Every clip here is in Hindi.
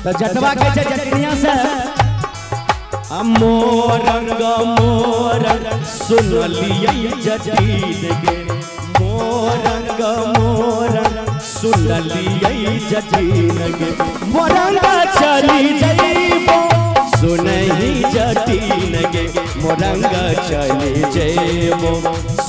तो जटवा के जटनिया से मोरंग मोरंग सुन लिया जटीन गे मोरंग मोरंग सुन लिया जटीन गे मोरंग चली जइबो सुनहि जटीन गे मोरंग चली जइबो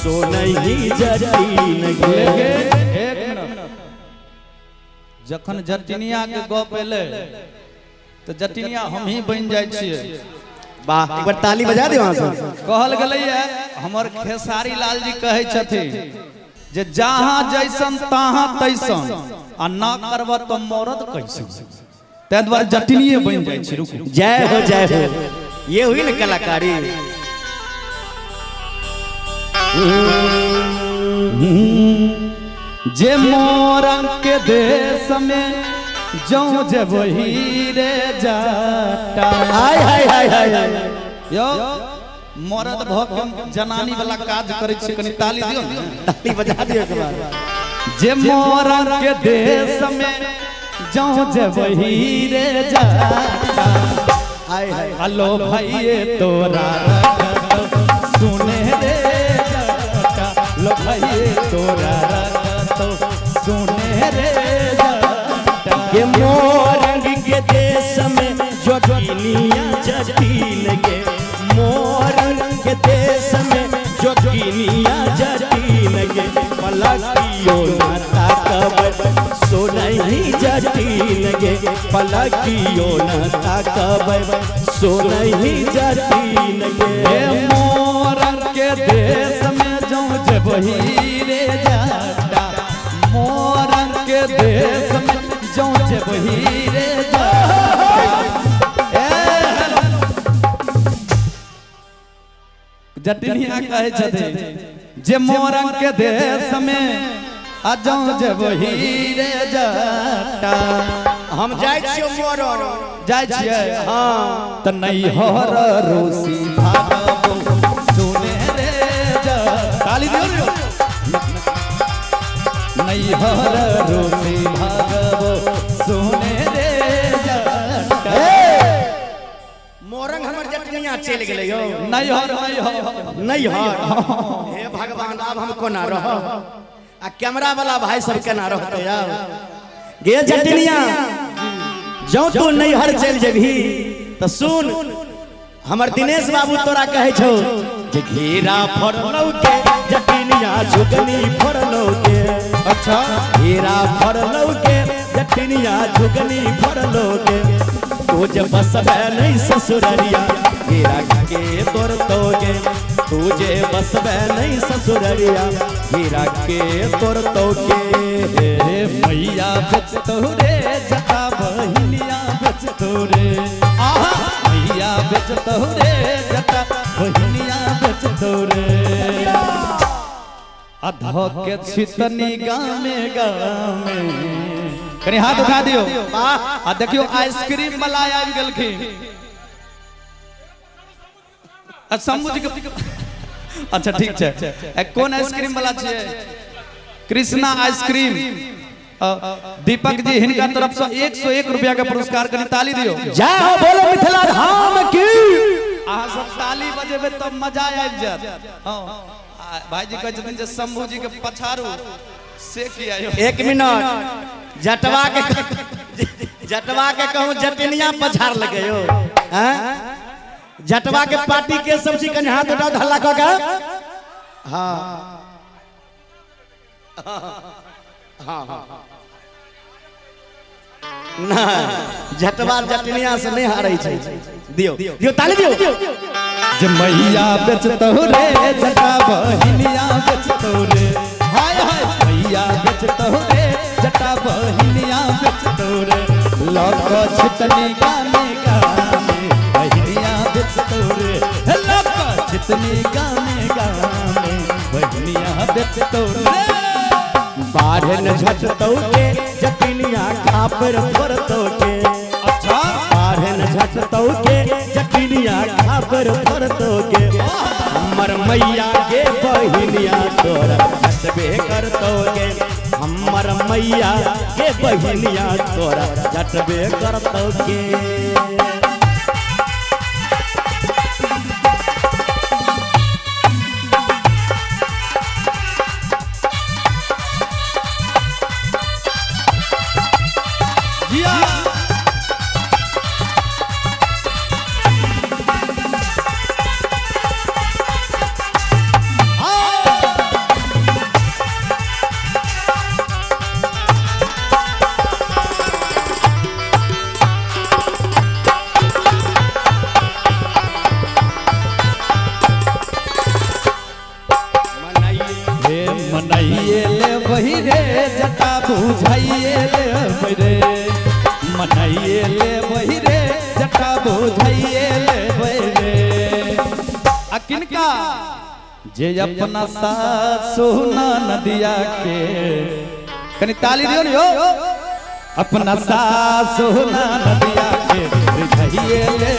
सुनहि जटीन गे। जखन जटिनिया के गप एले तो जटिनिया हम ही बन जाय छियै। वाह एक बार ताली बजा दे वहां से। कहल गलै है हमर खेसारी लाल जी कहै छथिन जे जहां जैसन तहां तैसन आ ना करब तो मरद कैसन तै द्वारा जटिनिये बन जाय छै। रुकू जय हो ये हुई ना कलाकारी। जे मोरंग के देश में जो जब हीरे जाटा हाय हाय हाय हाय यो मरद भके जनानी वाला काज करे छै। कनी ताली दियो ना, ताली बजा दियो एक बार। जे मोरंग के देश में जो जब हीरे जाटा हाय हाय हेलो भाईए तोरा सुने रे जाटा लो भाईए तोरा तो सुने रे ये मोरंग के देश में जो गिनिया जटीन गे मोरंग के देश में जो गिनिया जटीन गे पलकियो ना ताकब सोनहि जटीन गे पलकियो ना ताकब सोनहि जटीन गे। मोरंग के देश में जो जब हीरे जाटा मोरंग के देश में जो जब हीरे जटिनिया कहे छथिन जे मोरंग के देश में आ जो जब हीरे जाटा हम जाय छियै मोरंग जाय छियै। हां त नहीं हर रोसी भागबो सुने रे जा ताली दियो नहीं हर रोसी भागबो सुने रे जा मोरंग हमर जटनिया चल गेलै यो नहीं हर नहीं हर हे भगवान अब हम कोना रह आ कैमरा वाला भाई सब केना रहते यार गे जटनिया जो तू नहीं हर चल जेबही तो सुन हमर दिनेश बाबू तोरा कहे छौ जे घेरा फरलौ के जटनिया झुगनी फरलौ के। अच्छा घेरा फरलौ के जटनिया झुगनी फरलौ के तू जब बसबे नहीं ससुररिया घेरा के तोरतोगे तुझे बसबे नहीं ससुररिया घेरा के तोरतोगे। मैया बेचतो रे जटा बहिनिया बेचतो रे मैया बेचतो रे जटा बहिनिया बेचतो रे अधो के छितनी गामे गामे कनी हाथ उठा दियो आ देखियो आइसक्रीम मलाई आबि गेलखिन। शंभू जी के अच्छा ठीक छै कौन आइसक्रीम वाला छियै कृष्णा आइसक्रीम दीपक जी हिनका तरफ से 101 रुपया का पुरस्कार कनी ताली दियो। जय हो बोलो मिथिला धाम की। अहाँ सब ताली बजेबे तब मजा आबि जात। हां भाई जी कहै छथिन जे शंभू जी के पछारू से किया यो। एक मिनट जटवा के कहूं जटनिया पछाड़ लगे यो हैं जटवा के पार्टी के सबसे कने हाथ उठाओ हल्ला क के। हां हां ना जटवा जटनिया से नहीं हारै छै। दियो दियो ताली दियो। जे मैया बेचतो रे जटा बहिनिया बेचतो रे हाय हाय मैया बेचतो रे जटा बहिनिया बेचतो रे लोक छितनी गाने गाने बहिनिया बेचतो रे लोक छितनी गाने गाने बहिनिया बेचतो रे बाढ़न झटतो के जटनिया खापर फरतो के। अच्छा बाढ़न झटतो के जटनिया खापर फरतो के हमर मैया के बहिनिया तोरा हटबे करतो के हमर मैया के बहिनिया तोरा जटबे करतौ के मनाइए ले वही रे जटा बुझाइए ले रे मनाइए ले वही रे जटा बुझाइए ले रे अकिनका जे अपना साथ सोना नदिया के कनी ताली दियो नी हो अपना साथ सोना नदिया के बुझाइए ले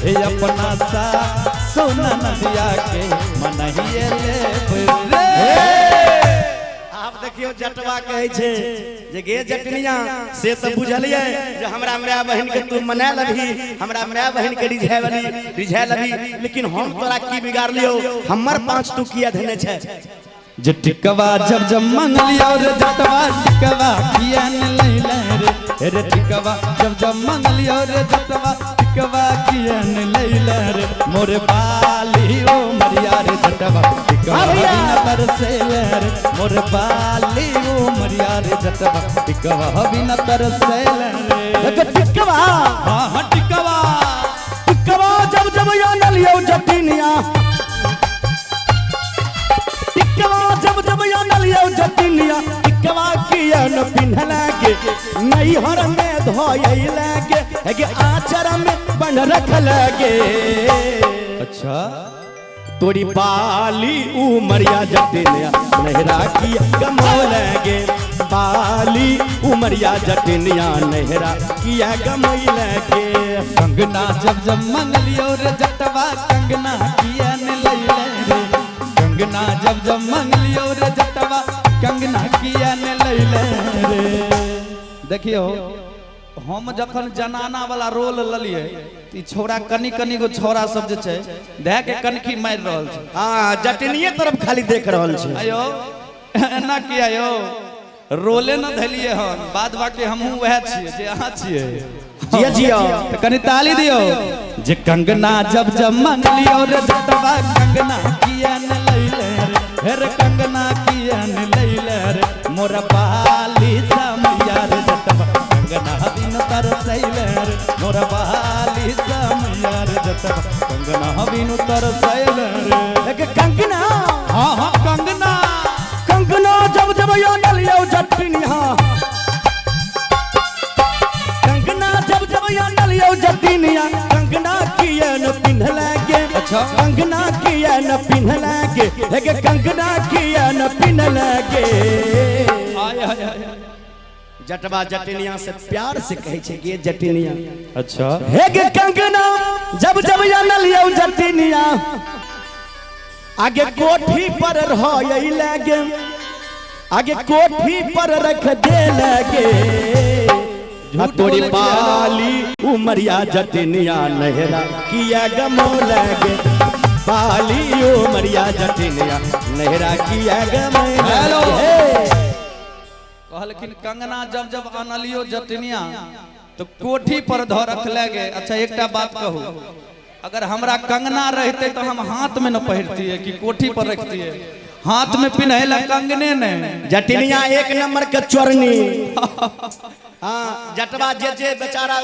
रे अपना साथ सोना नदिया के मनाइए ले रे आप देखियो जटवा कहे छे जे गे जटनिया से तो बुझलिए जे हमरा माय बहन के तू मना लभी हमरा माय बहन के रिझाय लभी लेकिन हम तोरा की बिगाड़ लियो हमर 5 तू किया धने छे जे टिकवा जब मंगलियो रे जटवा टिकवा किया न लैला रे टिकवा जब मंगलियो रे जटवा टिकवा किया न लैला रे मोरे बाली ओ मरिया रे जटवा टिकवा बिन तरसे रे मोरे बाली ओ मरिया रे जटवा टिकवा बिन तरसे रे टिकवा हां टिकवा जब या न लियो जटिनिया टिकवा जब या न लियो जटिनिया टिकवा किया न पिन्हला के नहीं हर में धोइला के हे आचर में बन रखल के अच्छा तोरी बाली उमरिया जटिनिया नहरा किया गमौल गे बाली उमरिया जटिनिया नहरा किया गमौल के कंगना जब मंगलियो रे जटवा कंगना किया न लैला रे कंगना जब मंगलियो रे जटवा कंगना किया न लैला रे देखियो हम जखन जनाना वाला रोल ललिए ई छोरा कनी गो छोरा सब जे छै धै के कनखी मार रहल छै हां जटनिए तरफ खाली देख रहल छै आयो एना किया यो रोले न धलिए हन बाद बाकी हमहू वह छिए जे अहाँ छिए जिया तो कनी ताली दियो जे कंगना जब मंगलियो रे जटवा कंगना किया न लैले रे कंगना किया न लैले रे मोर बाली समैया रे जटवा कंगना बिन तरसैले रे मोर बाली समैया रे जटवा कंगना बिन तरसैले रे कंगना हां कंगना जब या न लियो जटिनिया कंगना जब या न लियो जटिनिया कंगना किया न पिन्हला के अच्छा कंगना किया न पिन्हला के हे कंगना किया न पिन्हला के जटवा जटिनिया से प्यार से कहे छे गे जटिनिया अच्छा हे गे कंगना जब या न लियो जटिनिया आगे कोठी पर रहई लागे आगे कोठी पर रख दे लगे तोरी बाली उमरिया जटिनिया नहरा किया गमो लगे बाली उमरिया जटिनिया नहरा किया गमो हेलो लगे कहलखिन कंगना जब अनलियो जटिनिया तो कोठी पर धो रख लगे अच्छा एकटा बात कहू अगर हमरा कंगना रहते तो हम हाथ में न पहिरती है कि कोठी पर रखती है हाथ में पिन्हला कंगने ने जटिनिया एक नंबर के चोरनी हाँ जटवा जे बेचारा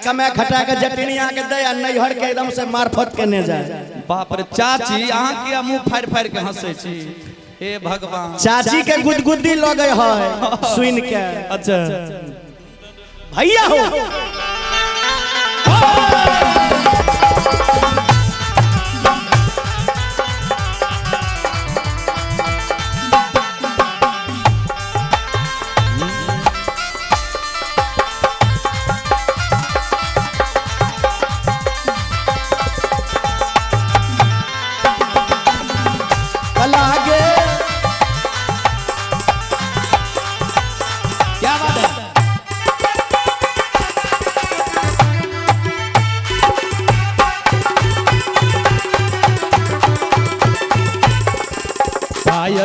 कमे खटा के जटिनिया के दे नैहर के एकदम से मार्फत केने जाए बाप रे चाची अहाँ किया मुंह फाड़ के हंसे छी हे भगवान चाची के गुदगुदी लगे है सुन के अच्छा भैया हो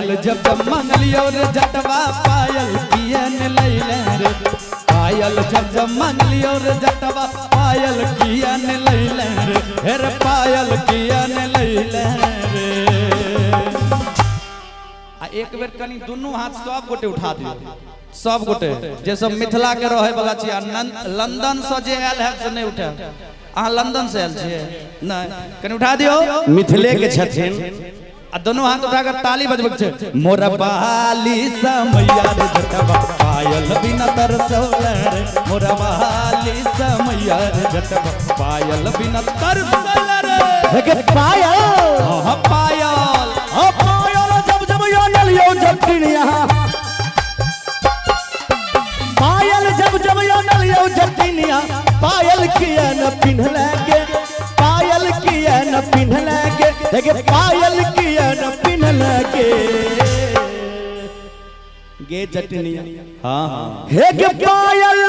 पायल जब जब मंगलियो रे जटवा पायल किया न लैले रे पायल जब जब मंगलियो रे जटवा पायल किया न लैले रे हेर पायल किया न लैले रे आ एक बेर कनी दुनू हाथ सब गोटे उठा दियो सब गोटे जे सब मिथिला के रहे वाला छी लंदन से जे आयल है से नहीं उठे अहाँ लंदन से आयल छियै नहीं कनी उठा दियो मिथिले के छथिन आ दोनों हाथ उठाकर ताली बजबक छे मोरा बहाली समैया रे जटवा पायल बिना तरसौले रे मोरा बहाली समैया रे जटवा पायल बिना तरसौले रे के पायल हां पायल जब जब यो नलियो जटिनिया पायल जब जब यो नलियो जटिनिया पायल किया न पिन्हले के पायल किया न पिन्हले के देखे पायल किया न पिन्हले के गे जटिनिया हां हां हे के पायल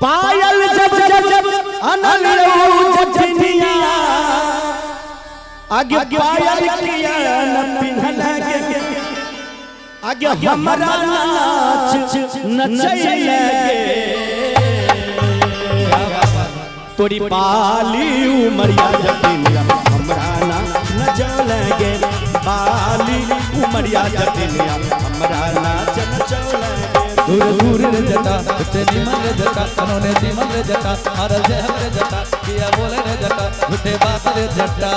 पायल जब जब अनलियो जटिनिया आगे पायल किया न पिन्हले के आगे हमरा नाच नचैले तोरी पाली उमरिया जटिनिया हमरा नाच नचैले गे पाली उमरिया जटिनिया हमरा नाच नचैले दूर दूर रे जटा उठे निमन रे जटा अनोने निमन रे जटा हर जय रे जटा किया बोले रे जटा उठे बात रे जटा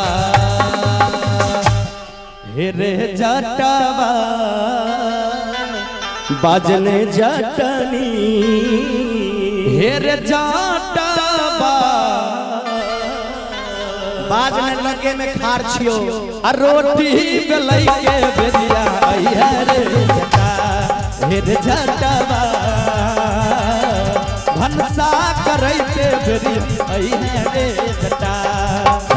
हे रे जटावा बाजने जटनी हे रे जटावा बाजने लगे में खार छियो आ रोटी बेलाई के बेदिया आई है रे जटा हे रे जटावा भनसा करैते बेदिया आई है रे जटा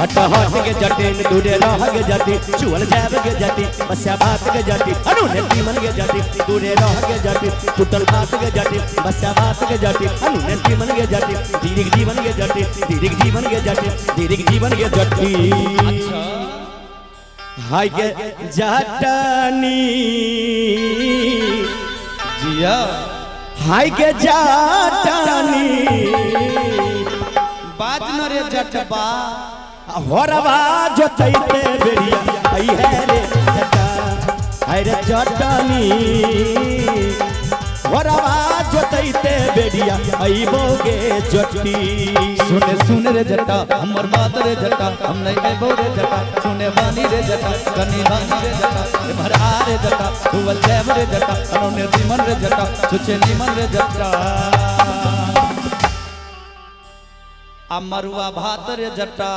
हट हट के जटिन दूरे रह के जटी चुअल जाब के जटी बस्या बात के जटी अनुने तीमन के जटी दूरे रह के जटी टूटल बात के जटी बस्या बात के जटी अनुने तीमन के जटी दीर्घ जीवन के जटी दीर्घ जीवन के जटी दीर्घ जीवन के जटी अच्छा हाय के जटनी जिया हाय के जटनी बाज न रे जटबा होरवा जोतैते बेरिया आई है रे जटा है रे जटनी होरवा जोतैते बेरिया आई बोगे जटी सुने सुन रे जटा हमर बात रे जटा हम नहीं कहबो रे जटा सुने बानी रे जटा कनी बानी रे जटा भर आ रे जटा दुवल जैब रे जटा अनोने निमन रे जटा छुछे निमन रे जटा आ मरुआ भात रे जटा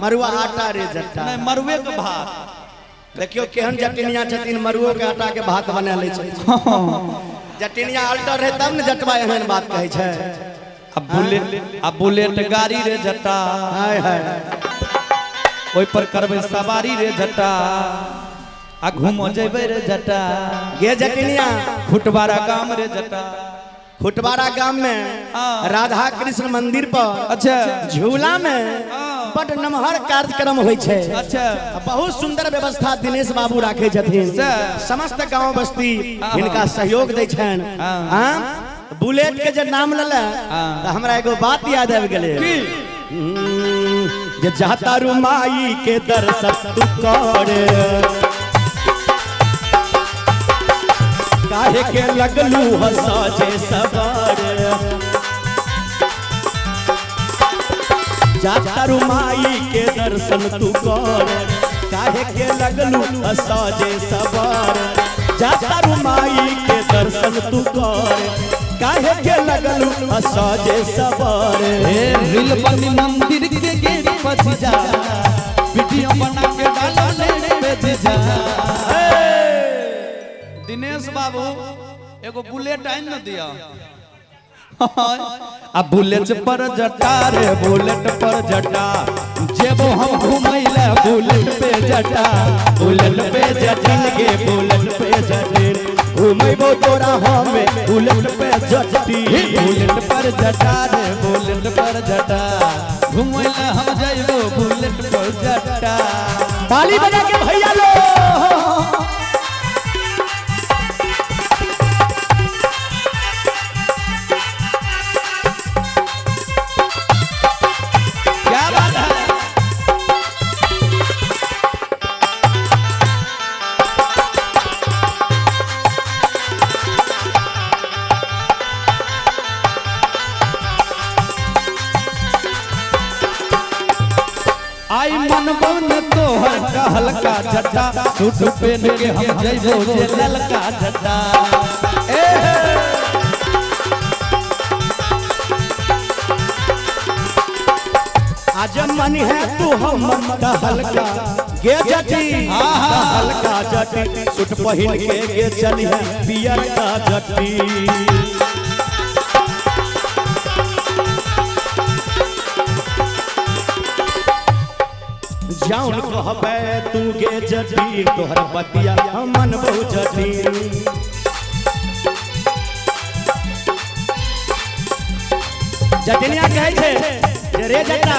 मरुआ आटा रे जटा नहीं मरुए के भात देखियो केहन जटिनिया छथिन मरुओ के आटा के भात बना ले छै जटिनिया अल्टर रहे तब न जटवा एहन बात कहै छै अब बुलेट गाड़ी रे जटा हाय हाय ओइ पर करबे सवारी रे जटा आ घूमो जेबे रे जटा गे जटिनिया खुटबारा गाम रे जटा खुटबारा गांव में राधा कृष्ण मंदिर पर अच्छा झूला में बड़ नमहर कार्यक्रम होय छै अच्छा बहुत सुंदर व्यवस्था दिनेश बाबू राखे छथिन समस्त गांव बस्ती इनका सहयोग दै छन बुलेट के जे नाम लले त हमरा एगो बात याद आबि गेलै जे जाता रु माई के दर्शन तू कर काहे के लगलू हसाजे सवार जाता माई के दर्शन तू कर काहे के लगलू हसाजे सवार जाता माई के दर्शन तू कर काहे के लगलू हसाजे सवार रील बनी मंदिर के गेट पर जा वीडियो बना के डालो ले पे जा दिनेश बाबू एगो बुलेट आइन न दिया आ बुलेट पर जटा रे बुलेट पर जटा जेबो हम घुमैले बुलेट पे जटा बुलेट पे जटिन के बुलेट पे जटिन घुमैबो तोरा हमें बुलेट पे जटी बुलेट पर जटा रे बुलेट पर जटा घुमैले हम जइबो बुलेट ताली बजा के भैया लो। क्या बात है। आई मन बन तोहर का हल्का झट्टा सूट पहन के हम जइबो जे ललका झट्टा। आज मन है तू हम का हल्का गे जटी का हल्का जटी सूट पहिन के गे चली है पियर का जटी। जाउन कहबे तू गे जटी तोहर बतिया मन बहु जटी। जटनिया कहै छै जे रे जटा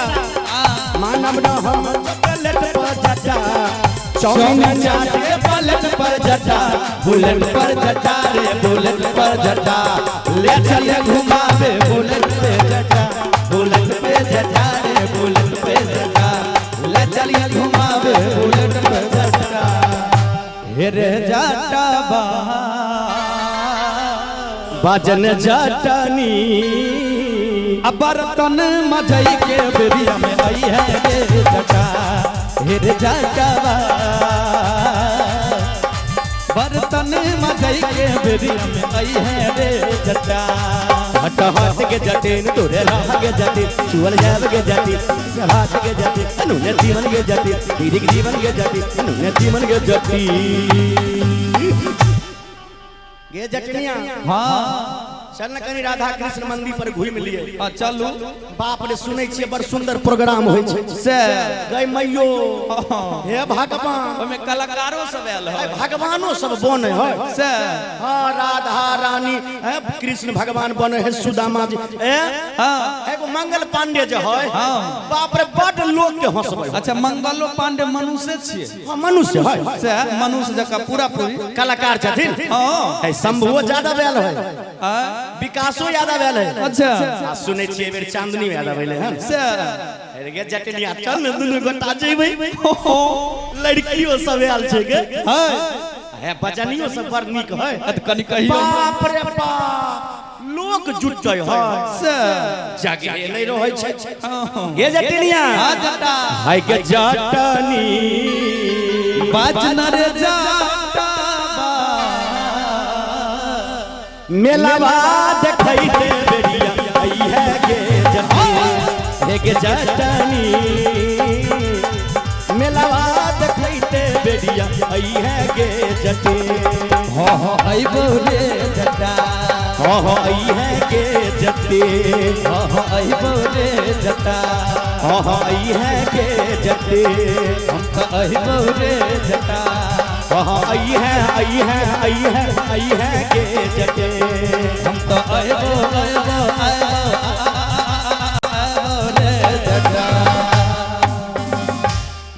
मानव न हम चॉकलेट पर जटा चाउमीन चाट के पलट पर जटा बुलेट पर जटा रे बुलेट पर जटा ले चले घुमावे बुलेट पे जटा बुलेट पे जटा रे बुलेट पे जटा ले चलिए घुमावे बुलेट पे जटा। हे रे जटा बाजन जटनी अब बर्तन मजई के बेरिया में आई है रे जटा। हे रे जटावा बर्तन मजई के बेरिया में आई है रे जटा। हट हाथ के जटे तोरे राह के जटे चुवल जाव के जटे हाथ के जटे अनुने जीवन के जटे दीदी के जीवन के जटे अनुने जीवन के जटी। गे जटनिया हाँ चल न कनी राधा कृष्ण मंदिर पर घूम लिए। चलू बाप रे सुनै छियै बड़ सुंदर प्रोग्राम होइ छै से गई मैयो हे भगवान ओमे कलाकारो सब आयल है भगवानो सब बने है से हाँ राधा रानी है कृष्ण भगवान बने है सुदामा जी हाँ एगो मंगल पांडे जो है हाँ बाप रे बड़ लोग के हंसबै। अच्छा मंगलो पांडे मनुष्य छिए। हाँ मनुष्य है से मनुष्य जका पूरा पूरी कलाकार छथिन। हाँ है शंभुओ ज्यादा भेल है विकासो ज्यादा भेल है। अच्छा सुनै छियै बेर चांदनी ज्यादा भेलै हन से अरे गे जटनिया चल न दुनु गोटा जेबै लड़कियो सब आयल छै गे है बजनियो सब बड़ नीक है। कनी कहियो बाप रे बाप लोग जुटै है से जगह नहीं रहै छै। गे जटनिया हां जटा हाय गे जटनी बाजन रे जटा मेलावा देखै के बेरिया आई है गे जटनी हे गे जटनी मेलावा देखै के बेरिया आई है गे जटनी। हो आइबो रे जटा हो आई है गे जटनी हो आइबो रे जटा हो आई है गे जटनी हम तो आइबो रे जटा आई है आई है आई है आई है गे जटे हम तो आइबो रे जटा।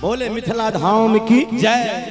बोले मिथिला धाम की जय।